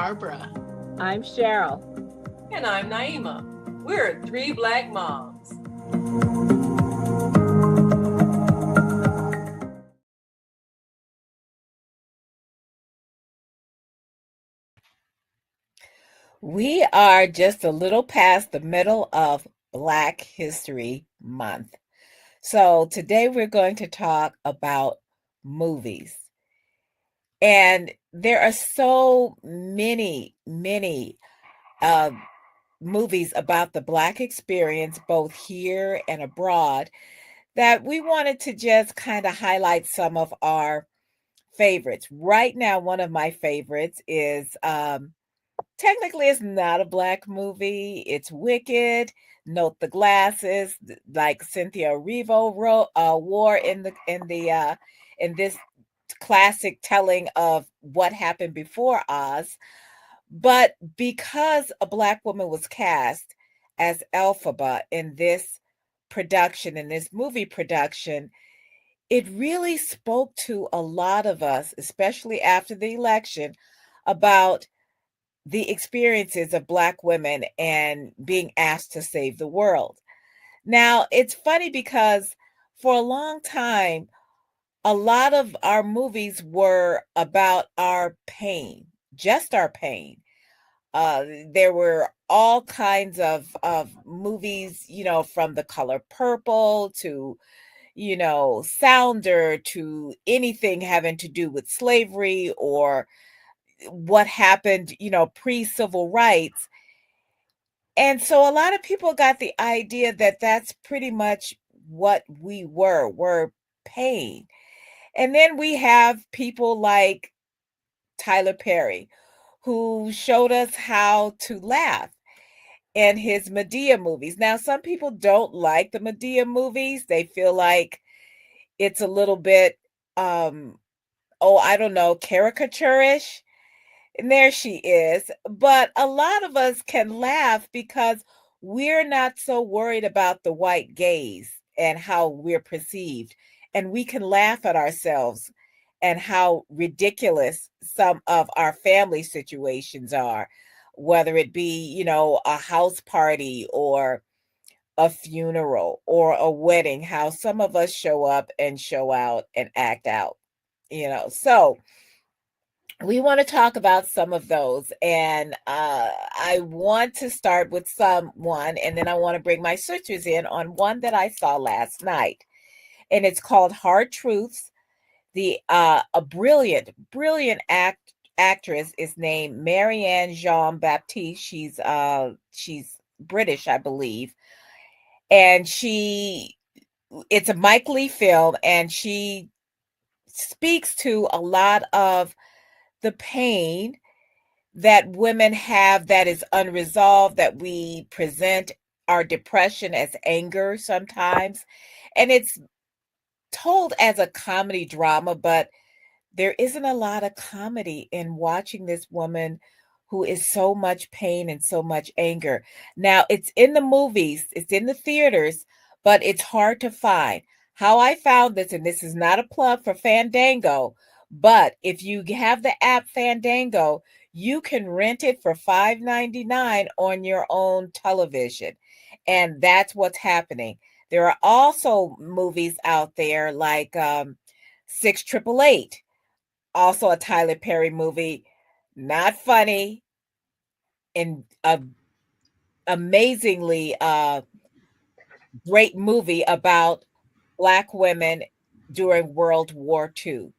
Barbara. I'm Cheryl. And I'm Naima. We're three Black moms. We are just a little past the middle of Black History Month. So today we're going to talk about movies. And there are so many uh, movies about the Black experience, both here and abroad, that we wanted to just kind of highlight some of our favorites. Right now, one of my favorites is technically it's not a Black movie. It's Wicked. Note the glasses, like Cynthia Erivo wore in this classic telling of what happened before Oz. But because a Black woman was cast as Elphaba in this movie production, it really spoke to a lot of us, especially after the election, about the experiences of Black women and being asked to save the world. Now, it's funny because for a long time, a lot of our movies were about our pain, just our pain. There were all kinds of movies, from The Color Purple to, Sounder to anything having to do with slavery or what happened, pre-civil rights. And so a lot of people got the idea that that's pretty much what we were pain. And then we have people like Tyler Perry, who showed us how to laugh in his Medea movies. Now, some people don't like the Medea movies. They feel like it's a little bit, I don't know, caricaturish. And there she is. But a lot of us can laugh because we're not so worried about the white gaze and how we're perceived. And we can laugh at ourselves and how ridiculous some of our family situations are, whether it be, a house party or a funeral or a wedding, how some of us show up and show out and act out, So we want to talk about some of those. And I want to start with someone, and then I want to bring my sisters in on one that I saw last night. And it's called Hard Truths. A brilliant actress is named Marianne Jean Baptiste. She's British, I believe. And it's a Mike Leigh film, and she speaks to a lot of the pain that women have that is unresolved, that we present our depression as anger sometimes. And it's told as a comedy drama, but there isn't a lot of comedy in watching this woman who is so much pain and so much anger. Now, it's in the movies, it's in the theaters, but it's hard to find. How I found this, and this is not a plug for Fandango, but if you have the app Fandango, you can rent it for $5.99 on your own television. And that's what's happening. There are also movies out there like 6888, also a Tyler Perry movie, not funny, and amazingly great movie about Black women during World War II.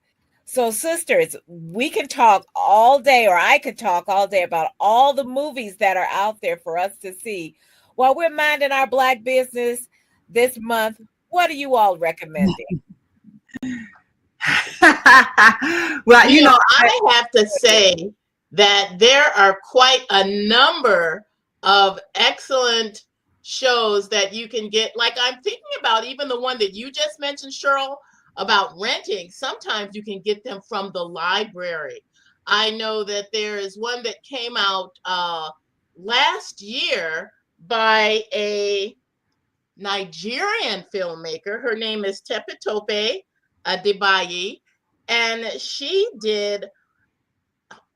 So, sisters, we can talk all day, or I could talk all day about all the movies that are out there for us to see while we're minding our Black business this month. What are you all recommending? Well, I have to say that there are quite a number of excellent shows that you can get. Like, I'm thinking about even the one that you just mentioned, Cheryl, about renting. Sometimes you can get them from the library. I know that there is one that came out last year by a Nigerian filmmaker. Her name is Tepetope Adebayi, and she did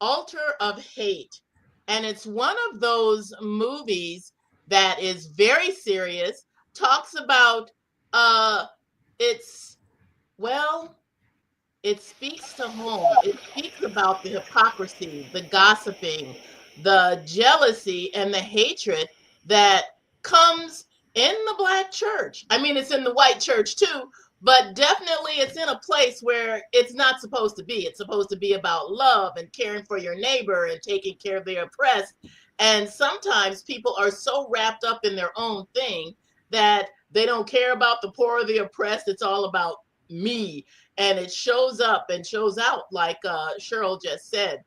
Altar of Hate. And it's one of those movies that is very serious, talks about it's well, it speaks to home. It speaks about the hypocrisy, the gossiping, the jealousy, and the hatred that comes in the Black church. I mean, it's in the white church too, but definitely it's in a place where it's not supposed to be. It's supposed to be about love and caring for your neighbor and taking care of the oppressed. And sometimes people are so wrapped up in their own thing that they don't care about the poor or the oppressed. It's all about me, and it shows up and shows out, like Cheryl just said.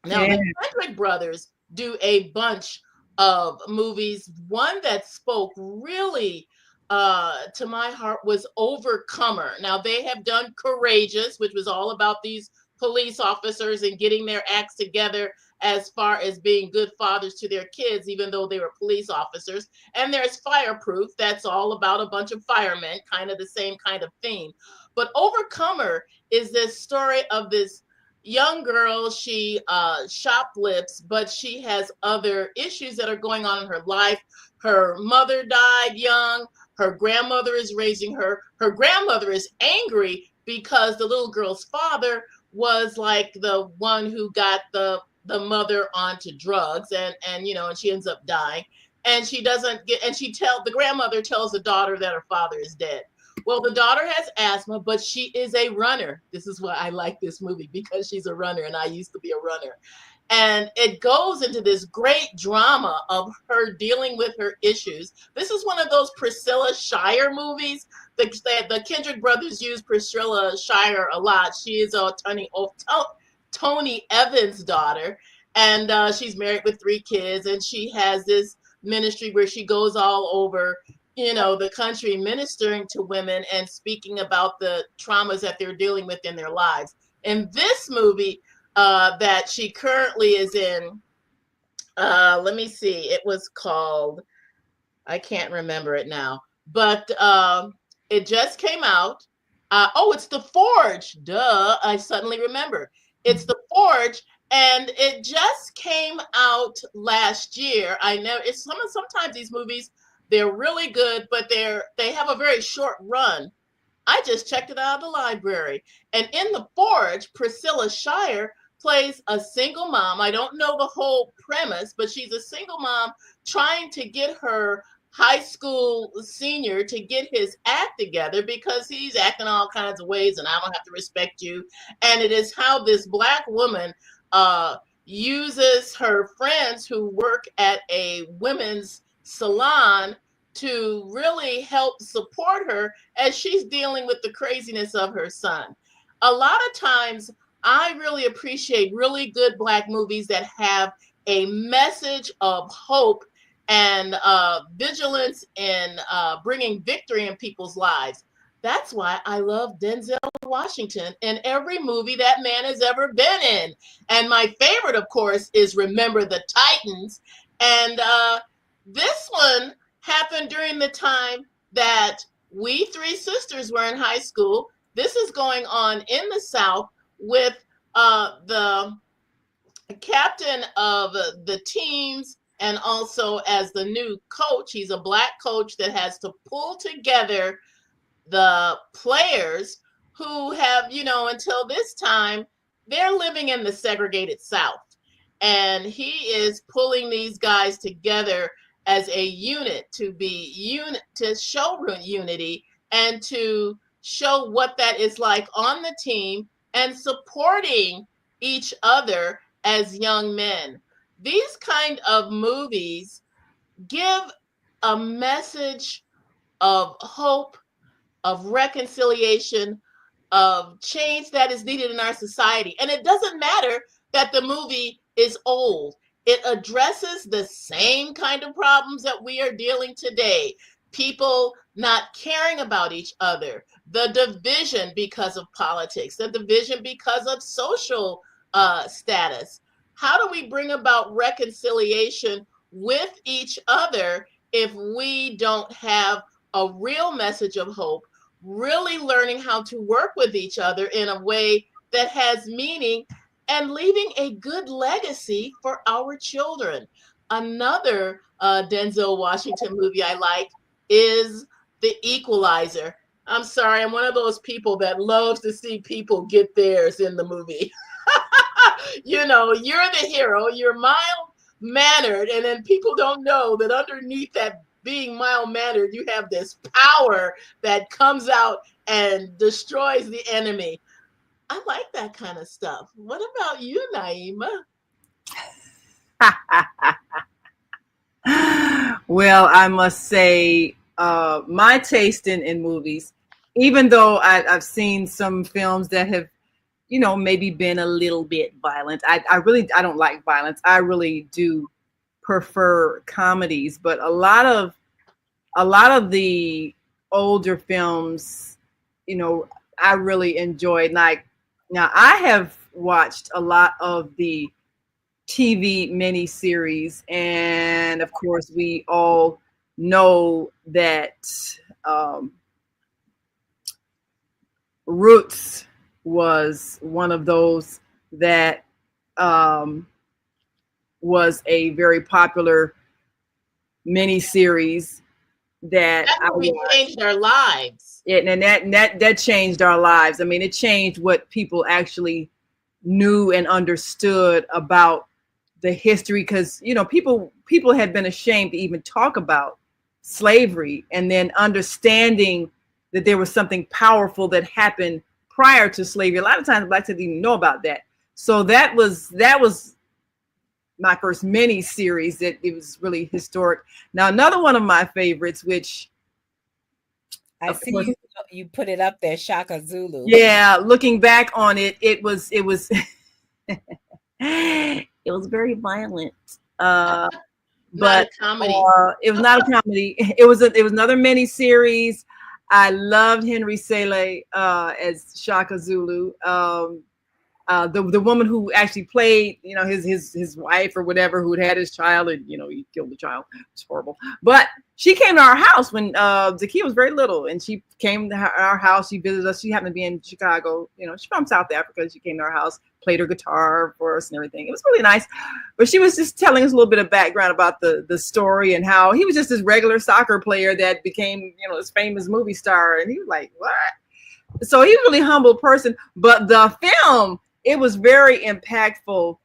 Now, Yeah. the Kendrick brothers do a bunch of movies. One that spoke really to my heart was Overcomer. Now, they have done Courageous, which was all about these police officers and getting their acts together as far as being good fathers to their kids, even though they were police officers. And there's Fireproof, that's all about a bunch of firemen, kind of the same kind of theme. But Overcomer is this story of this young girl. She shoplifts, but she has other issues that are going on in her life. Her mother died young. Her grandmother is raising her. Her grandmother is angry because the little girl's father was like the one who got the mother onto drugs, and you know, and she ends up dying. And she doesn't get, and the grandmother tells the daughter that her father is dead. Well, the daughter has asthma, but she is a runner. This is why I like this movie, because she's a runner, and I used to be a runner. And it goes into this great drama of her dealing with her issues. This is one of those Priscilla Shire movies. The Kendrick brothers use Priscilla Shire a lot. She is a Tony Evans' daughter, and she's married with 3 kids, and she has this ministry where she goes all over, you know, the country, ministering to women and speaking about the traumas that they're dealing with in their lives. In this movie that she currently is in, let me see, it was called, I can't remember it now, but it just came out. It's The Forge. Duh, I suddenly remember. It's The Forge, and it just came out last year. I know it's sometimes these movies, they're really good, but they have a very short run. I just checked it out of the library. And in The Forge, Priscilla Shire plays a single mom. I don't know the whole premise, but she's a single mom trying to get her high school senior to get his act together because he's acting all kinds of ways and I don't have to respect you. And it is how this Black woman uses her friends who work at a women's salon to really help support her as she's dealing with the craziness of her son. A lot of times, I really appreciate really good Black movies that have a message of hope and vigilance in bringing victory in people's lives. That's why I love Denzel Washington in every movie that man has ever been in. And my favorite, of course, is Remember the Titans. And this one happened during the time that we 3 sisters were in high school. This is going on in the South with the captain of the teams, and also as the new coach. He's a Black coach that has to pull together the players who have, you know, until this time, they're living in the segregated South. And he is pulling these guys together as a unit to show unity and to show what that is like on the team and supporting each other as young men. These kind of movies give a message of hope, of reconciliation, of change that is needed in our society. And it doesn't matter that the movie is old. It addresses the same kind of problems that we are dealing today. People not caring about each other, the division because of politics, the division because of social status. How do we bring about reconciliation with each other if we don't have a real message of hope, really learning how to work with each other in a way that has meaning and leaving a good legacy for our children. Another Denzel Washington movie I like is The Equalizer. I'm sorry, I'm one of those people that loves to see people get theirs in the movie. You know, you're the hero, you're mild mannered, and then people don't know that underneath that being mild mannered, you have this power that comes out and destroys the enemy. I like that kind of stuff. What about you, Naima? Well, I must say, my taste in movies, even though I've seen some films that have, maybe been a little bit violent. I don't like violence. I really do prefer comedies, but a lot of the older films, I really enjoyed. Like, now I have watched a lot of the TV miniseries, and of course, we all know that Roots was one of those that was a very popular miniseries that That movie changed our lives. and that changed our lives. I mean, it changed what people actually knew and understood about the history, because people had been ashamed to even talk about slavery, and then understanding that there was something powerful that happened prior to slavery. A lot of times blacks didn't even know about that. So that was my first mini series. That it was really historic. Now, another one of my favorites, which I see you put it up there, Shaka Zulu. Yeah, looking back on it, it was it was very violent. Not But a comedy. it was not a comedy. It was another mini series. I loved Henry Sele as Shaka Zulu. The woman who actually played, his wife or whatever, who had his child, and he killed the child. It's horrible. But she came to our house when Zakiya was very little, and she came to our house. She visited us. She happened to be in Chicago. She's from South Africa. She came to our house, played her guitar for us and everything. It was really nice. But she was just telling us a little bit of background about the story, and how he was just this regular soccer player that became, this famous movie star. And he was like, what? So he's a really humble person. But the film, it was very impactful,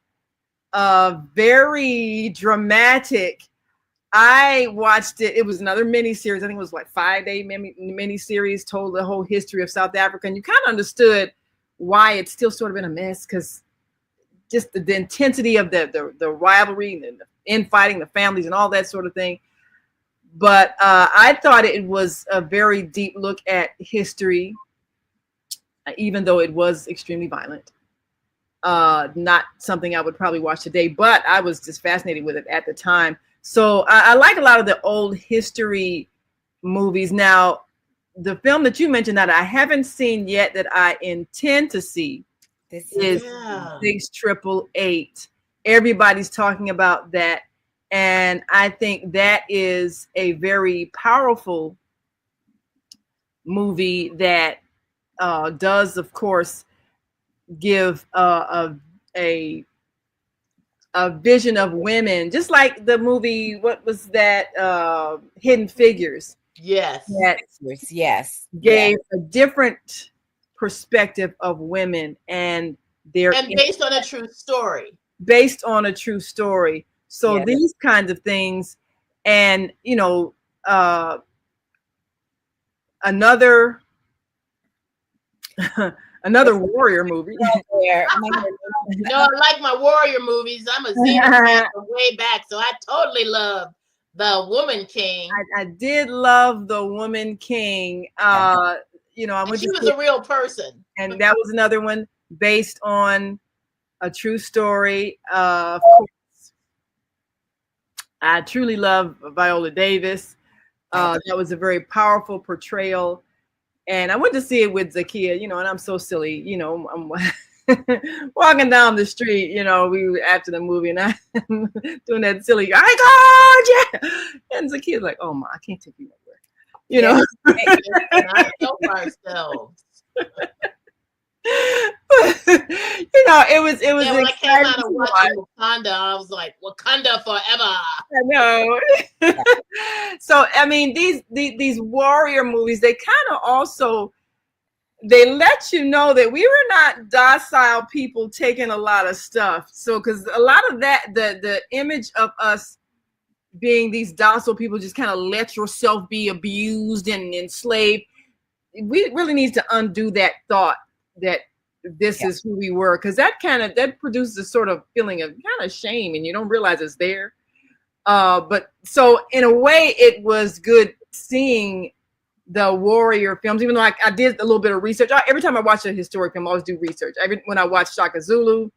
very dramatic. I watched it. It was another mini series. I think it was like 5-day mini series, told the whole history of South Africa. And you kind of understood why it's still sort of in a mess, because just the intensity of the rivalry and the infighting, the families and all that sort of thing. But I thought it was a very deep look at history, even though it was extremely violent. Not something I would probably watch today, but I was just fascinated with it at the time. So I like a lot of the old history movies. Now, the film that you mentioned that I haven't seen yet, that I intend to see, is 688. Everybody's talking about that, and I think that is a very powerful movie that does, of course, give a vision of women, just like the movie, what was that, Hidden Figures. Yes. Yes. Gave a different perspective of women, and based on a true story. Based on a true story. So Yes. These kinds of things, and another warrior movie. No, I like my warrior movies. I'm a Xena fan from way back, so I totally love The Woman King. I did love The Woman King. She was a real person, and that was another one based on a true story. Of course, I truly love Viola Davis. That was a very powerful portrayal. And I went to see it with Zakiya, and I'm so silly, I'm walking down the street, we were after the movie, and I'm doing that silly, I God, yeah. And Zakiya's like, oh, Ma, I can't take you nowhere, Not help ourselves. it was Yeah, when I came exciting out of to watch. watching Wakanda, I was like, Wakanda forever. I know. So I mean, these warrior movies, they kind of also they let you know that we were not docile people taking a lot of stuff. So because a lot of that, the image of us being these docile people, just kind of let yourself be abused and enslaved. We really need to undo that thought that this is who we were, because that produces a sort of feeling of kind of shame, and you don't realize it's there. But so in a way, it was good seeing the warrior films, even though I did a little bit of research. Every time I watch a historic film, I always do research. When I watched Shaka Zulu,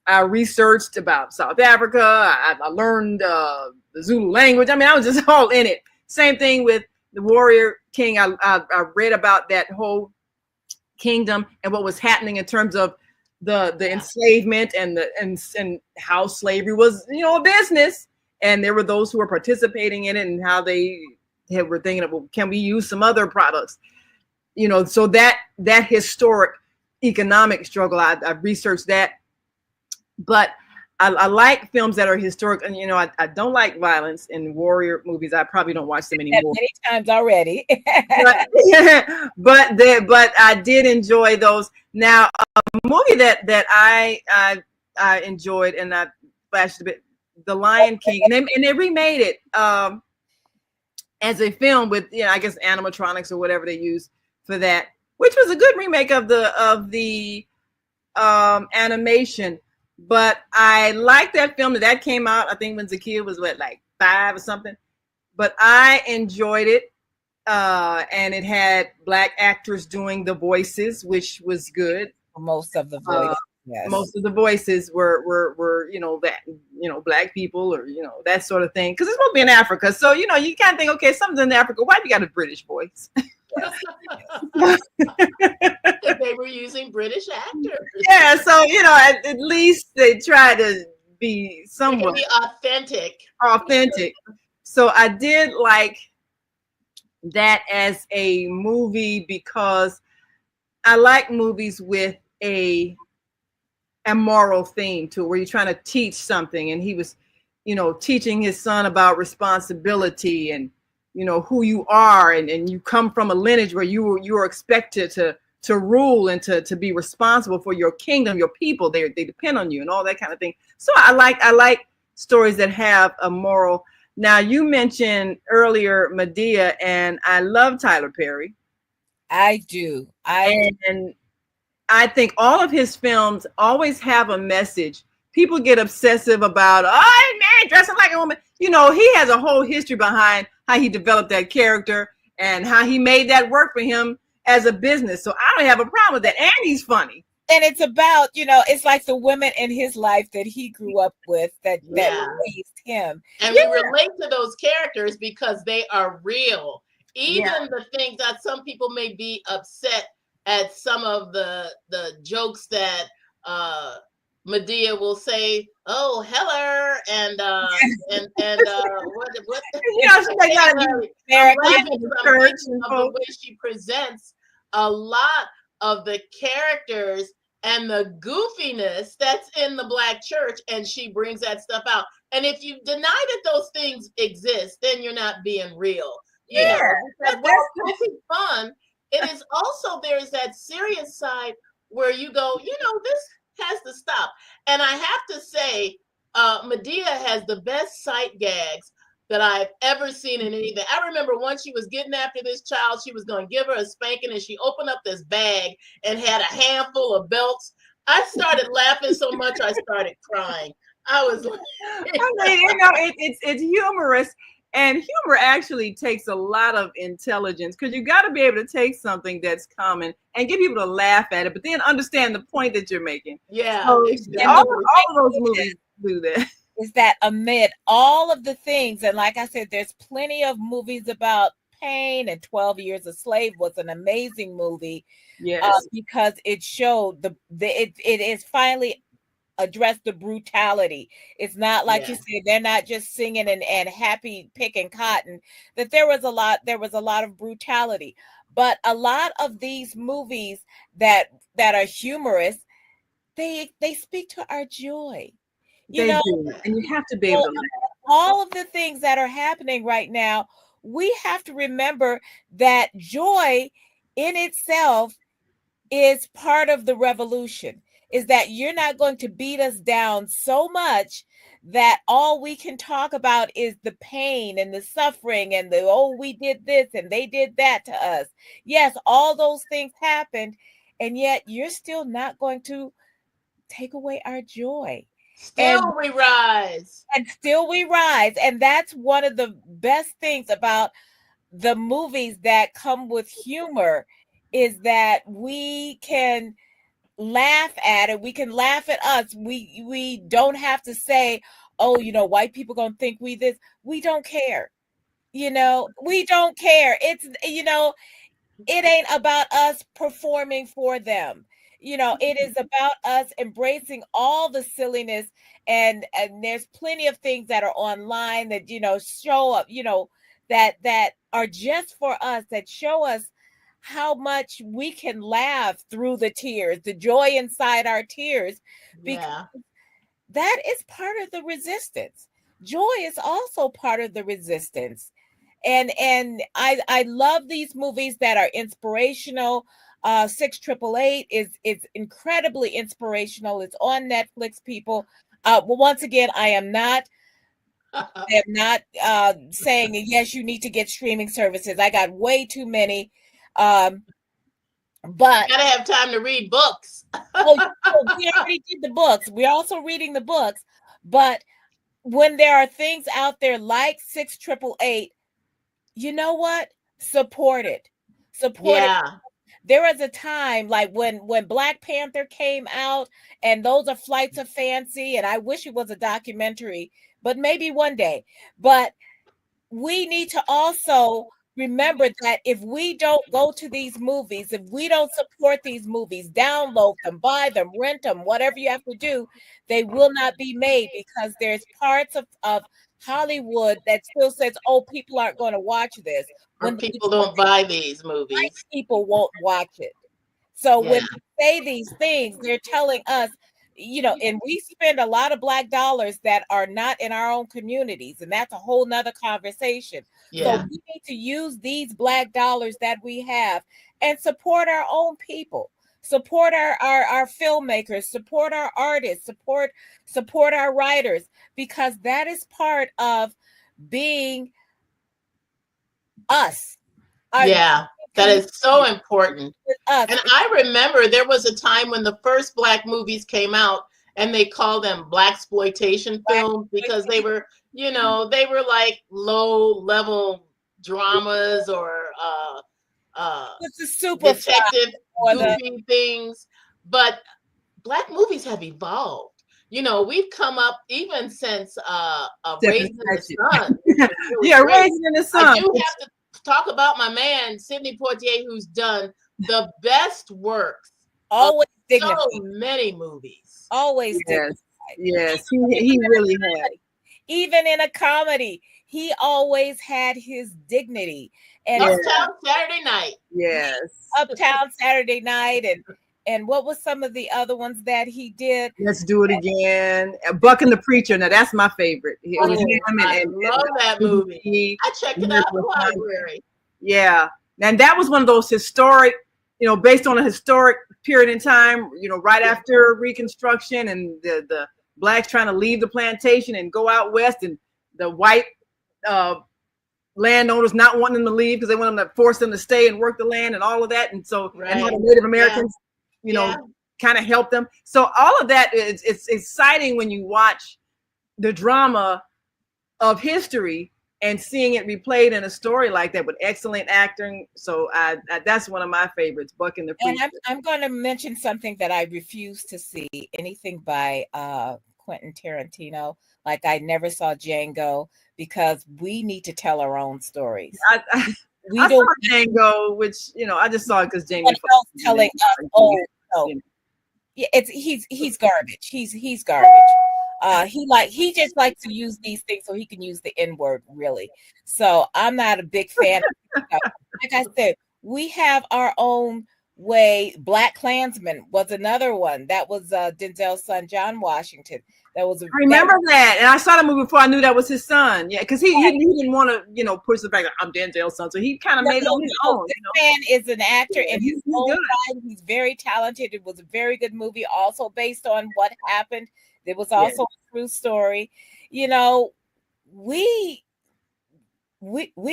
I researched about South Africa. I learned the Zulu language. I mean, I was just all in it. Same thing with the Warrior King. I read about that whole kingdom and what was happening in terms of the enslavement and how slavery was, a business. And there were those who were participating in it and how they were thinking of, well, can we use some other products? So that historic economic struggle, I researched that. But I like films that are historic, and I don't like violence in warrior movies. I probably don't watch them anymore. Many times already. but I did enjoy those. Now, a movie that I enjoyed, and I flashed a bit, The Lion King, and they remade it as a film with I guess animatronics or whatever they use for that, which was a good remake of the animation. But I liked that film that came out, I think when Zakiya was like 5 or something. But I enjoyed it. And it had Black actors doing the voices, which was good. Most of the voices. Yes. Most of the voices were Black people, or that sort of thing, because it's supposed to be in Africa, so you can't think, okay, something's in Africa, why have you got a British voice? They were using British actors. Yeah, so at least they try to be somewhat authentic. So I did like that as a movie, because I like movies with a moral theme to it, where you're trying to teach something, and he was teaching his son about responsibility and who you are, and you come from a lineage where you are expected to rule and to be responsible for your kingdom, your people. They depend on you and all that kind of thing. So I like stories that have a moral. Now, you mentioned earlier Medea, and I love Tyler Perry. I do. And I think all of his films always have a message. People get obsessive about, oh, man, dressing like a woman. He has a whole history behind how he developed that character and how he made that work for him as a business. So I don't have a problem with that. And he's funny. And it's about, it's like the women in his life that he grew up with that raised him. And we relate to those characters because they are real. Even the things that some people may be upset at, some of the jokes that Medea will say, "Oh, Heller," and what the way she presents a lot of the characters and the goofiness that's in the Black church, and she brings that stuff out. And if you deny that those things exist, then you're not being real. Because while it's fun, it is also, there's that serious side where you go, this has to stop. And I have to say, Medea has the best sight gags that I've ever seen in anything. I remember once she was getting after this child, she was going to give her a spanking, and she opened up this bag and had a handful of belts. I started laughing so much I started crying. I was like, it's humorous. And humor actually takes a lot of intelligence, because you got to be able to take something that's common and get people to laugh at it, but then understand the point that you're making. Yeah. So, all of those movies do that. Is that amid all of the things, and like I said, there's plenty of movies about pain, and 12 Years a Slave was an amazing movie. Yes. Because it showed it is finally address the brutality. It's not like you said, they're not just singing and happy picking cotton, that there was a lot of brutality. But a lot of these movies that are humorous, they speak to our joy. They do, and you have to be able to laugh. All of the things that are happening right now, we have to remember that joy in itself is part of the revolution, is that you're not going to beat us down so much that all we can talk about is the pain and the suffering and the, oh, we did this and they did that to us. Yes, all those things happened, and yet you're still not going to take away our joy. Still we rise. And still we rise. And that's one of the best things about the movies that come with humor, is that we can laugh at it. We can laugh at us. We don't have to say, oh, white people gonna think we this. We don't care. We don't care. It's, it ain't about us performing for them. It is about us embracing all the silliness, and there's plenty of things that are online that, show up, that are just for us, that show us how much we can laugh through the tears, the joy inside our tears, because that is part of the resistance. Joy is also part of the resistance. And I love these movies that are inspirational. 6888 is incredibly inspirational. It's on Netflix, people. Well, once again, I am not saying yes, you need to get streaming services. I got way too many. But you gotta have time to read books. We already did the books. We're also reading the books. But when there are things out there like 6888, you know what? Support it. Support it. There was a time like when Black Panther came out, and those are flights of fancy, and I wish it was a documentary, but maybe one day. But we need to also remember that if we don't go to these movies, if we don't support these movies, download them, buy them, rent them, whatever you have to do, they will not be made, because there's parts of Hollywood that still says, oh, people aren't going to watch this. When people don't buy these movies, people won't watch it. So when they say these things, they're telling us, and we spend a lot of Black dollars that are not in our own communities, and that's a whole nother conversation. So we need to use these Black dollars that we have and support our own people, support our filmmakers, support our artists, support our writers, because that is part of being us. That is so important. And I remember there was a time when the first Black movies came out, and they called them Blaxploitation films, because they were, they were like low level dramas or detective goofy things. But Black movies have evolved. We've come up even since Raising the Sun. Raising in the Sun. I do have to talk about my man Sidney Poitier, who's done the best works. Always dignified. So many movies. Always dignified. Yes, he really had. Even in a comedy, he always had his dignity. And Uptown Saturday Night. Yes. Uptown Saturday Night, and what was some of the other ones that he did? Let's Do It Again. Buck and the Preacher. Now that's my favorite. I love that movie. I checked it out in the library. Yeah. And that was one of those historic, based on a historic period in time, right after Reconstruction, and the Blacks trying to leave the plantation and go out west, and the white landowners not wanting them to leave because they want them to force them to stay and work the land and all of that. And so, and how the Native Americans, kind of help them. So all of that it's exciting when you watch the drama of history and seeing it replayed in a story like that with excellent acting. So that's one of my favorites, Buck and the Preacher. And I'm going to mention something that I refuse to see, anything by Quentin Tarantino. Like, I never saw Django, because we need to tell our own stories. I saw Django, which, I just saw it because Jamie Foxx telling us, he's garbage. He's garbage. He just likes to use these things so he can use the N-word, really. So I'm not a big fan of like I said, we have our own way. Black Klansman was another one. That was Denzel's son, John Washington. That was I remember that, and I saw the movie before I knew that was his son. Yeah, because he didn't want to, push the fact that I'm Denzel's son, so he kind of made it on his own. This man is an actor, and he's own right. He's very talented. It was a very good movie, also based on what happened. There was also a true story. We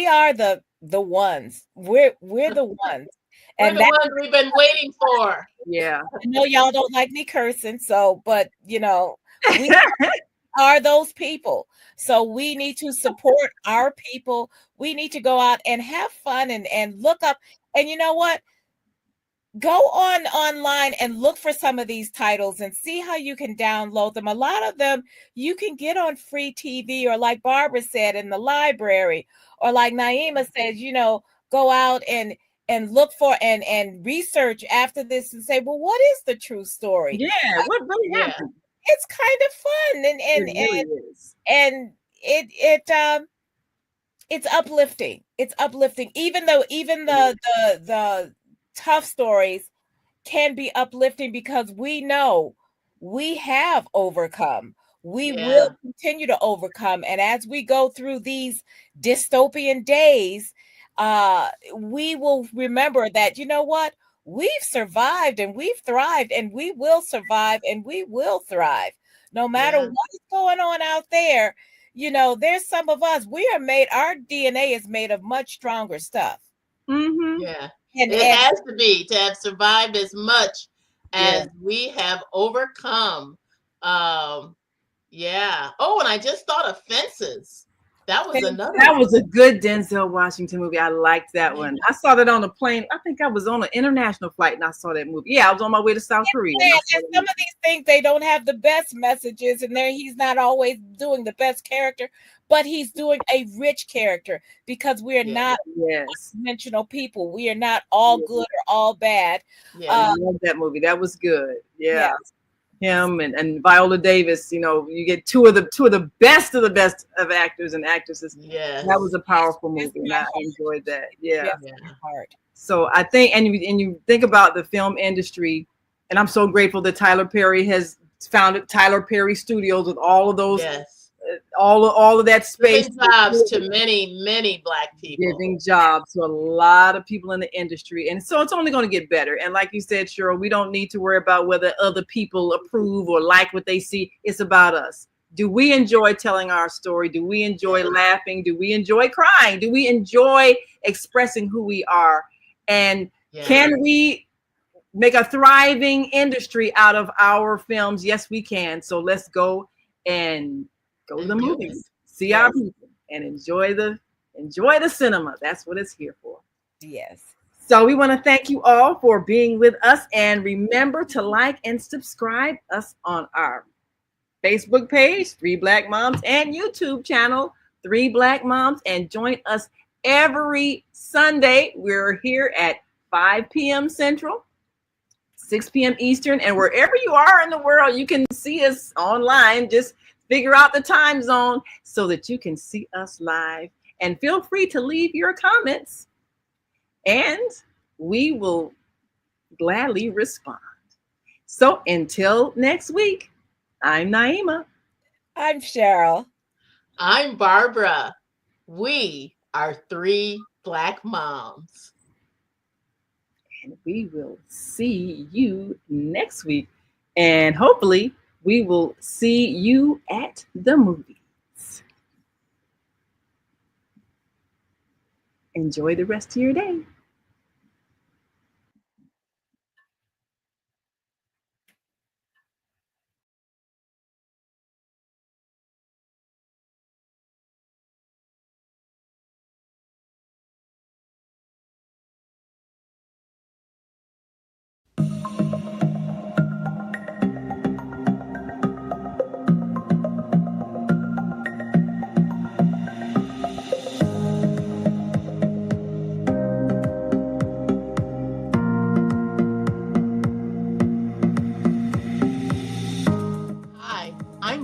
are the ones. We're the ones. And the ones we've been waiting for. Yeah. I know y'all don't like me cursing, but we are those people. So we need to support our people. We need to go out and have fun and look up. And you know what? Go online and look for some of these titles and see how you can download them. A lot of them you can get on free TV, or like Barbara said, in the library, or like Naima said, go out and look for and research after this and say, well, what is the true story? Yeah, what really happened? It's kind of fun and it's uplifting. It's uplifting. Even the tough stories can be uplifting, because we know we have overcome. We will continue to overcome. And as we go through these dystopian days, we will remember that, we've survived and we've thrived, and we will survive and we will thrive. No matter what is going on out there, there's some of us, our DNA is made of much stronger stuff. Mm-hmm. Yeah. And it has to be, to have survived as much as we have overcome. Yeah. Oh, and I just thought of Fences. That was another. That was a good Denzel Washington movie. I liked that one. I saw that on a plane. I think I was on an international flight and I saw that movie. Yeah, I was on my way to South Korea. And some of these things, they don't have the best messages, and he's not always doing the best character, but he's doing a rich character, because we are not one-dimensional people. We are not all good or all bad. Yeah, I love that movie. That was good. Yeah. Him and Viola Davis, you get two of the best of actors and actresses. Yeah, that was a powerful movie, and I enjoyed that. Yeah. Hard. So I think, and you think about the film industry, and I'm so grateful that Tyler Perry has founded Tyler Perry Studios with all of those. All of that space. Giving jobs to many Black people. Giving jobs to a lot of people in the industry. And so it's only going to get better. And like you said, Cheryl, we don't need to worry about whether other people approve or like what they see. It's about us. Do we enjoy telling our story? Do we enjoy laughing? Do we enjoy crying? Do we enjoy expressing who we are? And can we make a thriving industry out of our films? Yes, we can. So let's go and go to the movies, see our people, and enjoy the cinema. That's what it's here for. Yes. So we want to thank you all for being with us, and remember to like and subscribe us on our Facebook page, 3 Black Moms, and YouTube channel, 3 Black Moms, and join us every Sunday. We're here at 5 p.m. Central, 6 p.m. Eastern, and wherever you are in the world, you can see us online. Just figure out the time zone so that you can see us live, and feel free to leave your comments and we will gladly respond. So until next week, I'm Naima. I'm Cheryl. I'm Barbara. We are 3 Black Moms. And we will see you next week. And hopefully we will see you at the movies. Enjoy the rest of your day.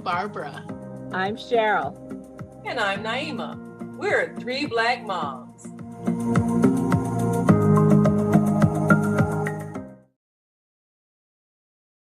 Barbara. I'm Cheryl. And I'm Naima. We're 3 Black Moms.